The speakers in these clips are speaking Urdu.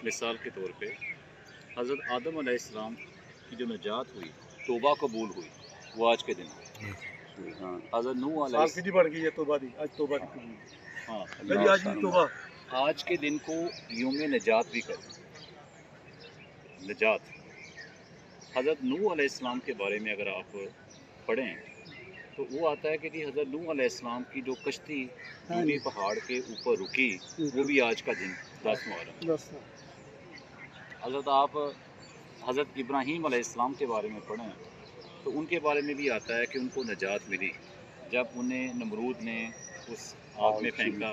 مثال کے طور پہ حضرت آدم علیہ السلام کی جو نجات ہوئی، توبہ قبول ہوئی، وہ آج کے دن حضرت نوح علیہ سال کی بڑھ گئی ہے توبہ دی، آج توبہ کی قبول ہاں میری آج کی توبہ آج کے دن کو یوم نجات بھی کہتے ہیں۔ نجات حضرت نوح علیہ السلام کے بارے میں اگر آپ پڑھیں تو وہ آتا ہے کہ جی حضرت نوح علیہ السلام کی جو کشتی دونی پہاڑ کے اوپر رکی، وہ بھی آج کا دن 10 محرم۔ حضرت آپ حضرت ابراہیم علیہ السلام کے بارے میں پڑھیں تو ان کے بارے میں بھی آتا ہے کہ ان کو نجات ملی جب انہیں نمرود نے اس آگ میں پھینکا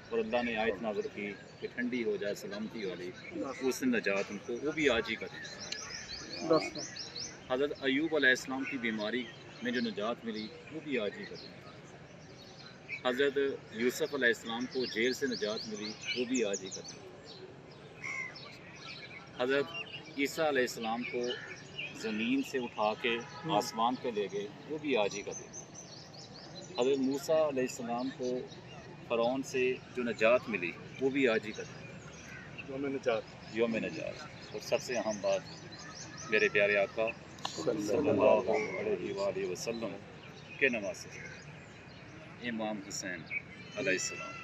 اور اللہ نے آیت نازل کی کہ ٹھنڈی ہو جائے سلامتی والی، اس نے نجات ان کو، وہ بھی آج ہی کا دن۔ حضرت ایوب علیہ السلام کی بیماری میں جو نجات ملی، وہ بھی آج ہی کا دن۔ حضرت یوسف علیہ السلام کو جیل سے نجات ملی، وہ بھی آج ہی کا دن۔ حضرت عیسیٰ علیہ السلام کو زمین سے اٹھا کے آسمان پہ لے گئے، وہ بھی آج ہی کا دن۔ حضرت موسیٰ علیہ السلام کو فرعون سے جو نجات ملی، وہ بھی آج ہی کا دن، یوم نجات۔ اور سب سے اہم بات میرے پیارے آقا صلی اللہ علیہ وآلہ وسلم کے نواسے امام حسین علیہ السلام،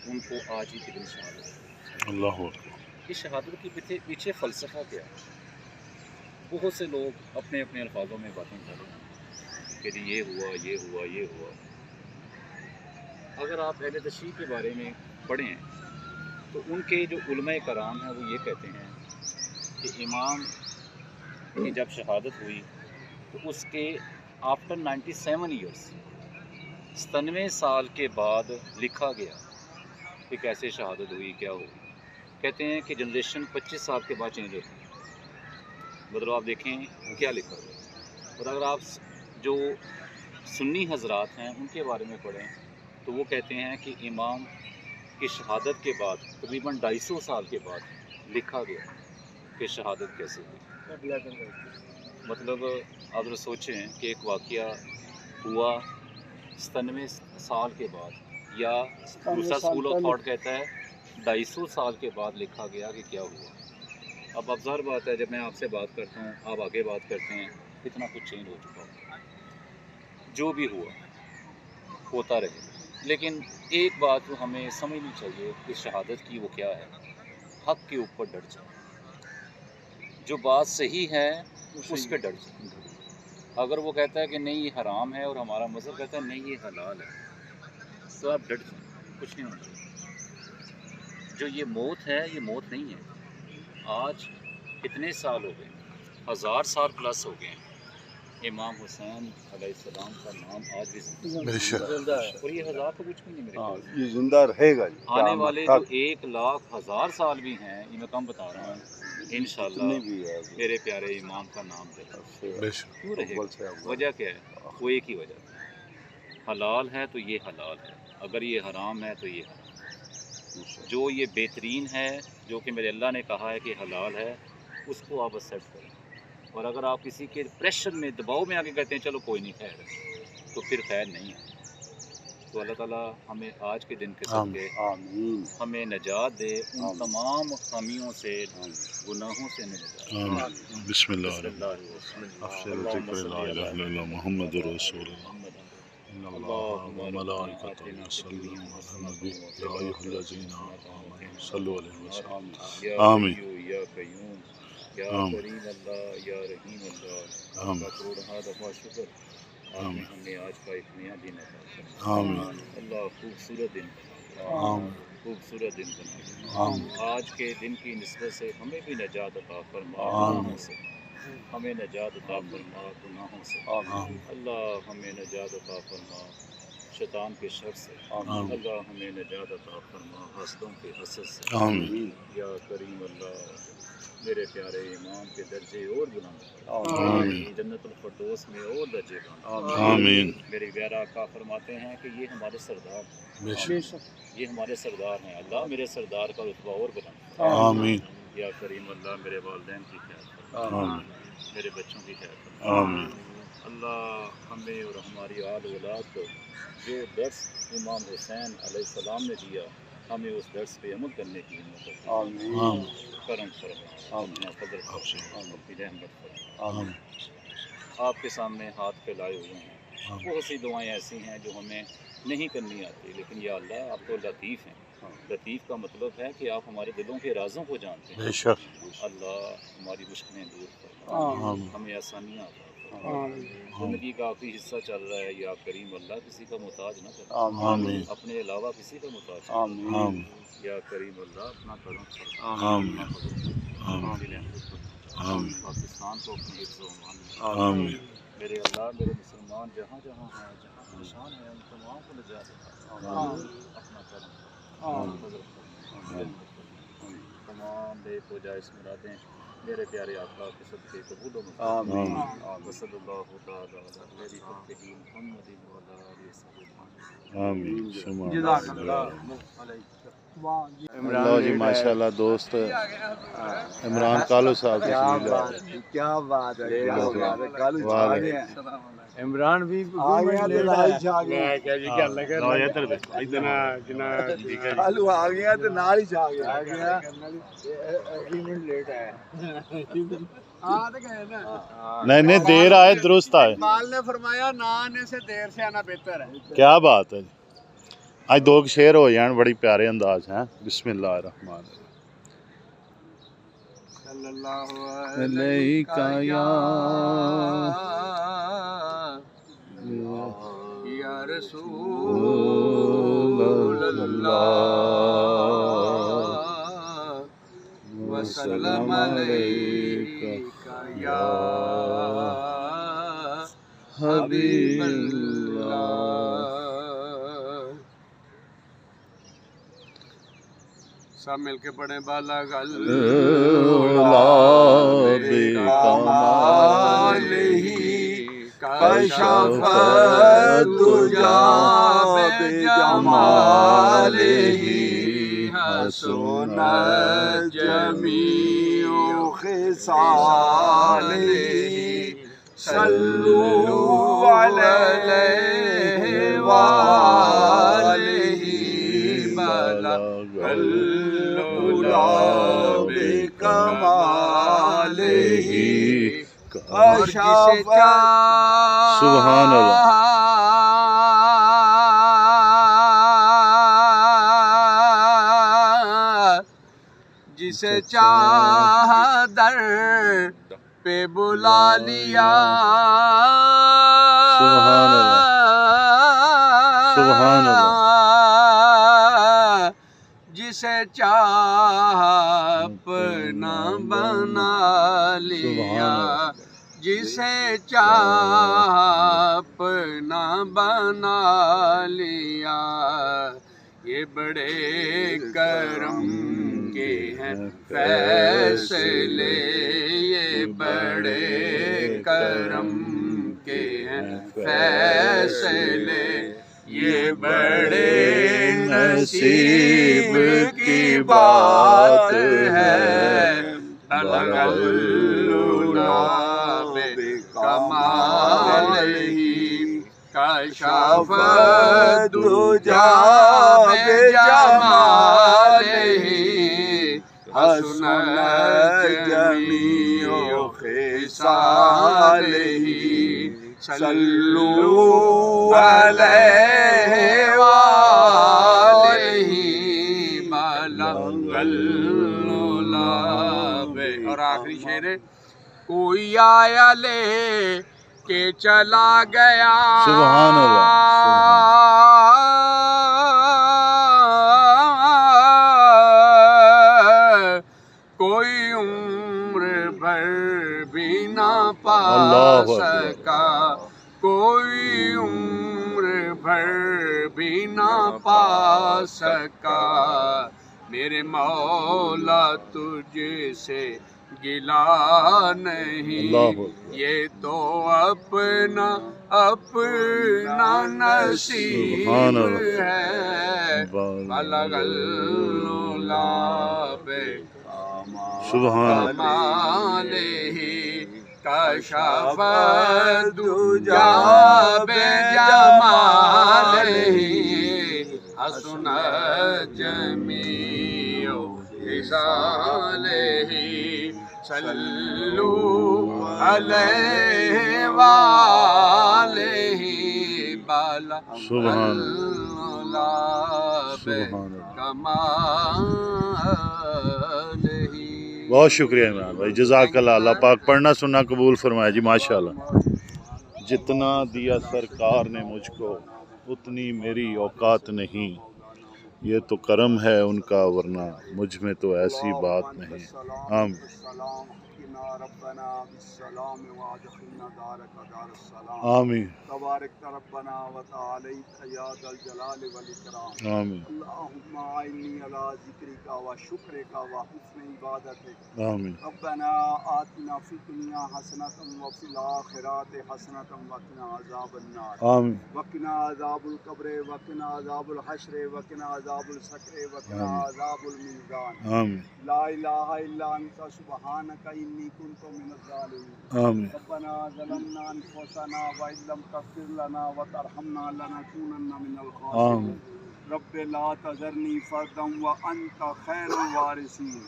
ان کو آج ہی کے دن شہادت۔ اللہ اکبر۔ اس شہادت کے پیچھے فلسفہ کیا ہے؟ بہت سے لوگ اپنے اپنے الفاظوں میں باتیں کر رہے ہیں کہ جی یہ ہوا، یہ ہوا، یہ ہوا۔ اگر آپ اہل تشیع کے بارے میں پڑھیں تو ان کے جو علماء کرام ہیں وہ یہ کہتے ہیں کہ امام کی جب شہادت ہوئی تو اس کے آفٹر 97 ایئرس 97 سال کے بعد لکھا گیا کہ کیسے شہادت ہوئی، کیا ہوئی۔ کہتے ہیں کہ جنریشن 25 سال کے بعد چینج ہوتی ہے۔ مطلب آپ دیکھیں کیا لکھا گیا۔ اور اگر آپ جو سنی حضرات ہیں ان کے بارے میں پڑھیں تو وہ کہتے ہیں کہ امام کی شہادت کے بعد تقریباً 250 سال کے بعد لکھا گیا کہ شہادت کیسے ہوئی۔ مطلب آپ ذرا سوچیں کہ ایک واقعہ ہوا 97 سال کے بعد، یا دوسرا اسکول آف تھاٹ کہتا ہے 250 سال کے بعد لکھا گیا کہ کیا ہوا۔ اب ظاہر بات ہے جب میں آپ سے بات کرتا ہوں، آپ آگے بات کرتے ہیں، اتنا کچھ چینج ہو چکا ہوتا ہے۔ جو بھی ہوا ہوتا رہے، لیکن ایک بات جو ہمیں سمجھنی چاہیے کہ شہادت کی وہ کیا ہے، حق کے اوپر ڈٹ جائے۔ جو بات صحیح ہے اس پہ ڈٹ جائے۔ اگر وہ کہتا ہے کہ نہیں یہ حرام ہے اور ہمارا مذہب کہتا ہے نہیں یہ حلال ہے، تو آپ ڈٹ جائیں، کچھ نہیں ہونا۔ جو یہ موت ہے یہ موت نہیں ہے۔ آج کتنے سال ہو گئے، 1000 سال پلس ہو گئے ہیں۔ امام حسین علیہ السلام کا نام آج بھی زندہ ہے، اور یہ 1000 تو کچھ بھی نہیں، میرے خیال یہ زندہ رہے گا جی آنے والے جو 1,00,000 سال بھی ہیں، یہ میں کم بتا رہا ہوں، انشاءاللہ میرے پیارے امام کا نام دے کیوں رہے گا؟ وجہ کیا ہے؟ وہ ایک ہی وجہ، حلال ہے تو یہ حلال ہے، اگر یہ حرام ہے تو یہ حرام۔ جو یہ بہترین ہے، جو کہ میرے اللہ نے کہا ہے کہ حلال ہے، اس کو آپ ایکسیپٹ کریں۔ اور اگر آپ کسی کے پریشر میں، دباؤ میں آ کے کہتے ہیں چلو کوئی نہیں خیر ہے، تو پھر خیر نہیں ہے۔ تو اللہ تعالیٰ ہمیں آج کے دن کے صدقے ہمیں نجات دے، ان تمام خامیوں سے، گناہوں سے نجات۔ بسم اللہ الرحمن الرحیم۔ افضل ذکر لا الہ الا اللہ محمد رسول اللہ۔ ان اللہ وملائکتہ یصلون علی النبی یا ایھا الذین آمنوا صلوا علیہ وسلم۔ آمین۔ یا قیوم، یا کریم اللہ، یا رحیم اللہ، آپ کا کروڑہا دفعہ شکر، آپ نے ہمیں آج کا ایک نیا دن عطا فرمایا۔ آمین۔ اللہ خوبصورت دن، آمین۔ خوبصورت دن بنا دے۔ آمین۔ آج کے دن کی نسبت سے ہمیں بھی نجات عطا فرما آمین۔ گناہوں سے، ہمیں نجات عطا فرما گناہوں سے۔ آمین۔ اللہ ہمیں نجات عطا فرما شیطان کے شر سے۔ آمین۔ اللہ ہمیں نجات عطا فرما حسدوں کے حسد سے۔ آمین۔ یا کریم اللہ میرے پیارے امام کے درجے اور بلند آمین۔ جنت الفردوس میں اور درجے بلند۔ آمین۔ میرے پیارا آقا فرماتے ہیں کہ یہ ہمارے سردار ہیں، بے شک۔ یہ ہمارے سردار ہیں، اللہ میرے سردار کا رتبہ اور بلند۔ آمین۔ یا کریم اللہ میرے والدین کی خیر فرما، آمین۔ میرے بچوں کی خیر فرما۔ آمین۔ اللہ ہمیں اور ہماری آل اولاد کو جو درس امام حسین علیہ السلام نے دیا، ہمیں اس درس پہ عمل کرنے کی ہمت عطا آمین کرم فرما اپنا فضل فرما اپنی رحمت فرما آمین آپ کے سامنے ہاتھ پھیلائے ہوئے ہیں بہت سی دعائیں ایسی ہیں جو ہمیں نہیں کرنی آتی لیکن یا اللہ آپ تو لطیف ہیں لطیف کا مطلب ہے کہ آپ ہمارے دلوں کے رازوں کو جانتے ہیں بے شک اللہ ہماری مشکلیں دور فرما آمین ہمیں آسانیاں عطا فرما زندگی کا آخری حصہ چل رہا ہے یا کریم اللہ کسی کا محتاج نہ کرنا آمین اپنے علاوہ کسی کا محتاج نہ آمین آمین یا کریم اللہ اپنا کرم فرما آمین اپنا فضل فرما آمین اپنی رحمت فرما آمین پاکستان کو اپنے حفظ و امان میں آمین میرے اللہ میرے مسلمان جہاں جہاں ہیں جہاں پریشان ہیں ان تمام کو نجات عطا فرما اپنا کرم فرما فضل فرما رحمت فرما تمام نیک و جائز مرادیں میرے پیارے آقا کے صدقے قبول و منظور آمین وصلی اللہ تعالی علی خیر خلقہ محمد و علی آلہ وصحبہ آمین جزاک اللہ اللہ جی ماشاءاللہ دوست عمران کالو صاحب تشریف لائے کیا بات ہے عمران بھی آ گیا تو نال چھا گیا آلو آ گیا تو نال ہی چھا گیا لیٹ ہے نہیں نہیں دیر آئے درست آئے مال نے فرمایا نہ آنے سے دیر سے آنا بہتر ہے کیا بات ہے آج دو شعر ہو جان بڑی پیارے انداز ہیں بسم اللہ الرحمن الرحیم صلی اللہ علیکہ یا یا رسول اللہ وسلم علیکہ یا حبیب اللہ سب مل کے پڑھیں بالا گل کشف الدجى بجماله حسن جميع خصاله صلوا عليه وآله بلغ العلا بكماله کشف سبحان اللہ جسے چاہ در پہ بلا لیا سبحان اللہ سبحان اللہ جسے چاہ اپنا بنا لیا جسے چاہ اپنا بنا لیا یہ بڑے کرم کے ہیں فیصلے یہ بڑے کرم کے ہیں فیصلے یہ بڑے نصیب کی بات ہے بلغ العلا بکمالہ کشف الدجى بجمالہ حسن جميع خصالہ صلوا علیہ وآلہ بلغ العلا اور آخری شعر ہے کوئی آیا لے کہ چلا گیا سبحان اللہ کوئی عمر بھر بھی نہ پا سکا کوئی عمر بھر بھی نہ پا سکا میرے مولا تجھ سے گلا نہیں یہ تو اپنا نصیب ہے بلغ العلا بکمالہ کشف الدجى بجمالہ حسن جميع صالح صلوا علیہ وآلہ بالا سبحان اللہ سبحان کمالہ۔ بہت شکریہ عمران بھائی، جزاک اللہ، اللہ پاک پڑھنا سننا قبول فرمائے جی، ماشاءاللہ۔ جتنا دیا سرکار نے مجھ کو اتنی میری اوقات نہیں، یہ تو کرم ہے ان کا ورنہ مجھ میں تو ایسی بات نہیں۔ آمین۔ آمین تبارک ربنا و تعالیت یا ذا الجلال والاکرام۔ آمین اللہم اعنی علی ذکرک و شکرک و حسن عبادتک۔ آمین ربنا آتنا فی الدنیا حسنۃ و فی الآخرۃ حسنۃ وقنا عذاب النار۔ آمین وقنا عذاب القبر وقنا عذاب الحشر وقنا عذاب السکر وقنا عذاب المیزان۔ آمین لا الہ الا انت سبحانک انی کنت من الظالمین۔ آمین ربنا ظلمنا انفسنا وان لم تغفر لنا وترحمنا لنكونن من الخاسرین۔ آمین رب لا تذرنی فردا وانت خیر الوارثین۔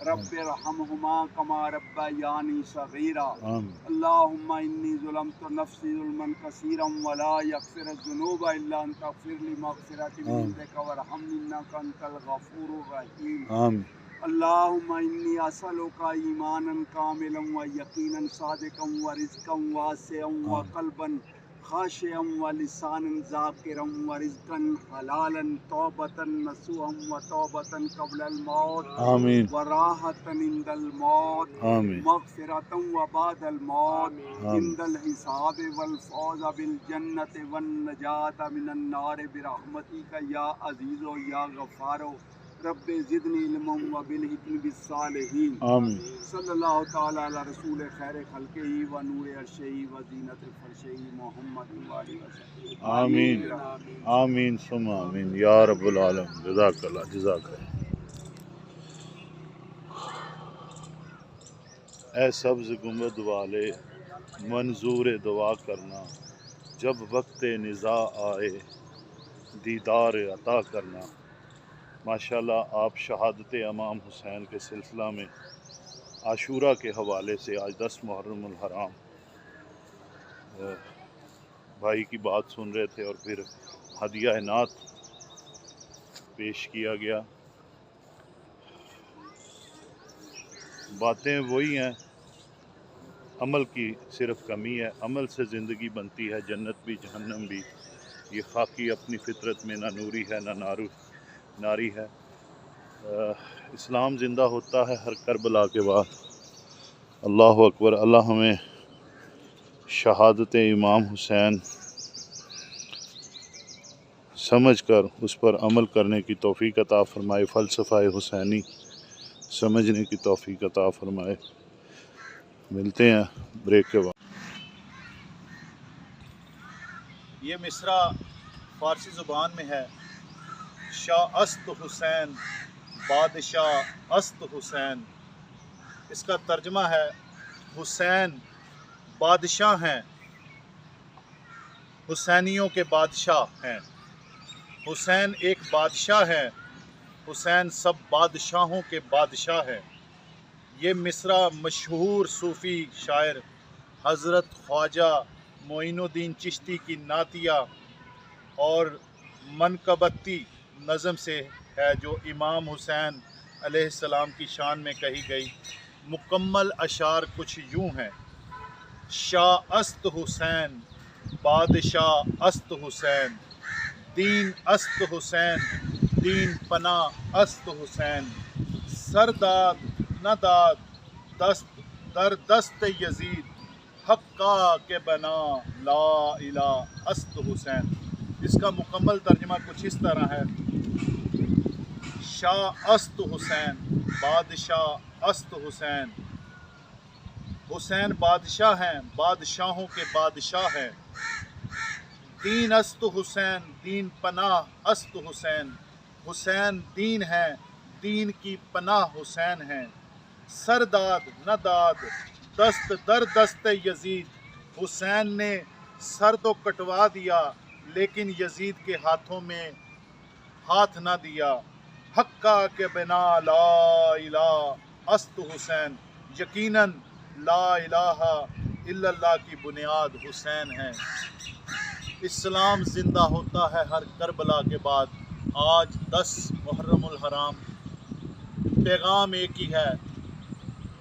رب ارحمہما کما ربیانی صغیرا۔ آمین اللہم انی ظلمت نفسی ظلما کثیرا ولا یغفر الذنوب الا انت اغفر لی مغفرۃ من عندک وارحمنی انک انت الغفور الرحیم۔ آمین اللہم انی اسألک ایمانا کاملا و یقینا صادقا و رزقا واسعا و قلبا خاشعا و لسانا ذاکرا و رزقا حلالا توبة نصوحا و توبة قبل الموت آمین و راحة عند الموت آمین مغفرة و بعد الموت آمین عند الحساب والفوز بالجنة والنجاة من النار برحمتك یا عزیز و یا غفار رب زدنی علما و بالحکم بالصالحین۔ آمین صلی اللہ تعالی علی رسول خیر خلقہ و نور عرشہ و زینت فرشہ محمد و آلہ وصحبہ۔ آمین آمین ثم آمین یا رب العالمین، جزاک اللہ جزاک اللہ۔ اے سبز گنبد والے منظور دعا کرنا، جب وقت نزاع آئے دیدار عطا کرنا۔ ماشاءاللہ آپ شہادت امام حسین کے سلسلہ میں عاشورہ کے حوالے سے آج 10 محرم الحرام بھائی کی بات سن رہے تھے اور پھر ہدیہ نعت پیش کیا گیا۔ باتیں وہی ہیں، عمل کی صرف کمی ہے، عمل سے زندگی بنتی ہے، جنت بھی جہنم بھی۔ یہ خاکی اپنی فطرت میں نہ نوری ہے نہ ناری ہے۔ اسلام زندہ ہوتا ہے ہر کربلا کے بعد۔ اللہ اکبر۔ اللہ ہمیں شہادت امام حسین سمجھ کر اس پر عمل کرنے کی توفیق عطا فرمائے، فلسفہ حسینی سمجھنے کی توفیق عطا فرمائے۔ ملتے ہیں بریک کے بعد۔ یہ مصرع فارسی زبان میں ہے، شاہ است حسین بادشاہ است حسین۔ اس کا ترجمہ ہے حسین بادشاہ ہیں، حسینیوں کے بادشاہ ہیں۔ حسین ایک بادشاہ ہے، حسین سب بادشاہوں کے بادشاہ ہے۔ یہ مصرع مشہور صوفی شاعر حضرت خواجہ معین الدین چشتی کی نعتیہ اور منقبتی نظم سے ہے، جو امام حسین علیہ السلام کی شان میں کہی گئی۔ مکمل اشعار کچھ یوں ہیں: شاہ است حسین بادشاہ است حسین، دین است حسین دین پناہ است حسین، سرداد نہ داد دست در دست یزید، حقا کے بنا لا الہ است حسین۔ اس کا مکمل ترجمہ کچھ اس طرح ہے: شاہ است حسین بادشاہ است حسین، حسین بادشاہ ہیں، بادشاہوں کے بادشاہ ہیں۔ دین است حسین دین پناہ است حسین، حسین دین ہے دین کی پناہ حسین ہیں۔ سرداد نہ داد دست در دست یزید، حسین نے سر تو کٹوا دیا لیکن یزید کے ہاتھوں میں ہاتھ نہ دیا۔ حقا کے بنا لا الہ است حسین، یقیناً لا الہ الا اللہ کی بنیاد حسین ہے۔ اسلام زندہ ہوتا ہے ہر کربلا کے بعد۔ آج 10 محرم الحرام، پیغام ایک ہی ہے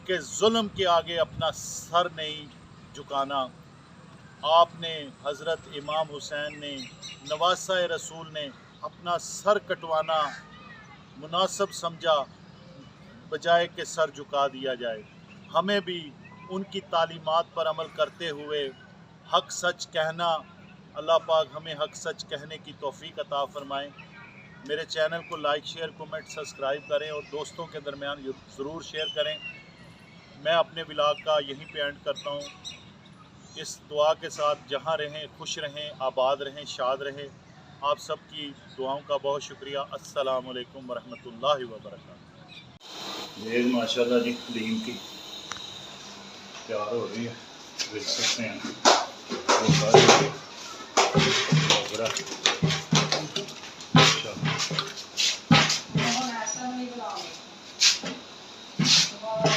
کہ ظلم کے آگے اپنا سر نہیں جھکانا۔ آپ نے حضرت امام حسین نے، نواسہ رسول نے اپنا سر کٹوانا مناسب سمجھا، بجائے کہ سر جھکا دیا جائے۔ ہمیں بھی ان کی تعلیمات پر عمل کرتے ہوئے حق سچ کہنا، اللہ پاک ہمیں حق سچ کہنے کی توفیق عطا فرمائیں۔ میرے چینل کو لائک، شیئر، کومنٹ، سبسکرائب کریں اور دوستوں کے درمیان ضرور شیئر کریں۔ میں اپنے ولاگ کا یہیں پہ اینڈ کرتا ہوں، اس دعا کے ساتھ جہاں رہیں خوش رہیں، آباد رہیں، شاد رہیں۔ آپ سب کی دعاؤں کا بہت شکریہ۔ السلام علیکم ورحمۃ اللہ وبرکاتہ۔ یہ ماشاء اللہ جی حلیم کی تیار ہو رہی ہے، دیکھ سکتے ہیں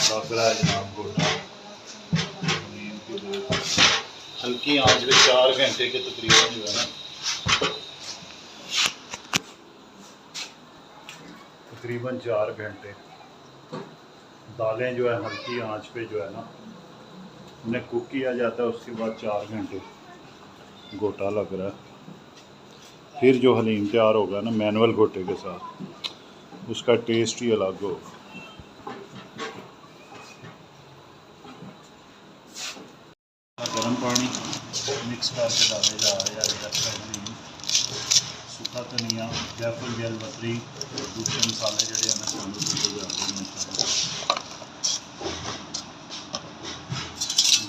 لگ رہا ہے جناب گوٹا حلیم کی ہلکی آنچ پہ 4 گھنٹے کے تقریباً جو ہے نا، تقریباً 4 گھنٹے دالیں جو ہے ہلکی آنچ پہ جو ہے نا انہیں کوک کیا جاتا ہے، اس کے بعد 4 گھنٹے گوٹا لگ رہا ہے۔ پھر جو حلیم تیار ہوگا نا مینول گوٹے کے ساتھ، اس کا ٹیسٹ ہی الگ ہوگا۔ گرم پانی مکس کر کے ڈالے جا رہے ہیں، حلیم، سکھا دھنیا، جیفل جل وتری اور دوسرے مسالے جڑے ہیں نا شامل کیے جاتے ہیں۔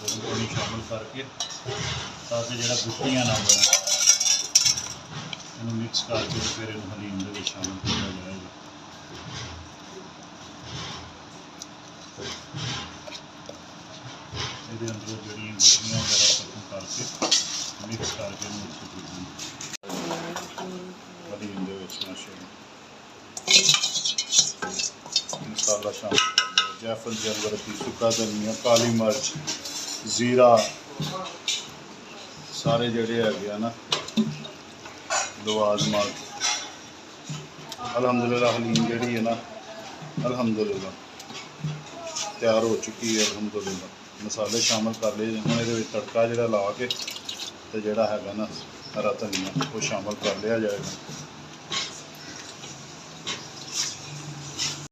گرم پانی شامل کر کے تاکہ جڑا گٹیاں نہ بنیں، انہوں مکس کر کے پھر انہوں حلیم دے وچ شامل کیا جائے گا۔ یہ اندروں جڑیاں گٹیاں وغیرہ ختم کر کے مکس کر کے حلیم دے وچ مسالہ شامل کر دیا، جیفل جلورتی، سکا دھنیا، کالی مرچ، زیرہ، سارے جڑے ہے گیا نا لوازمات۔ الحمدللہ حلیم جڑی ہے نا الحمدللہ تیار ہو چکی ہے۔ الحمدللہ مسالے شامل کر لے، ہوں یہ تڑکا جڑا لا کے تو جڑا ہے نا ہرا دھنیا وہ شامل کر لیا جائے گا۔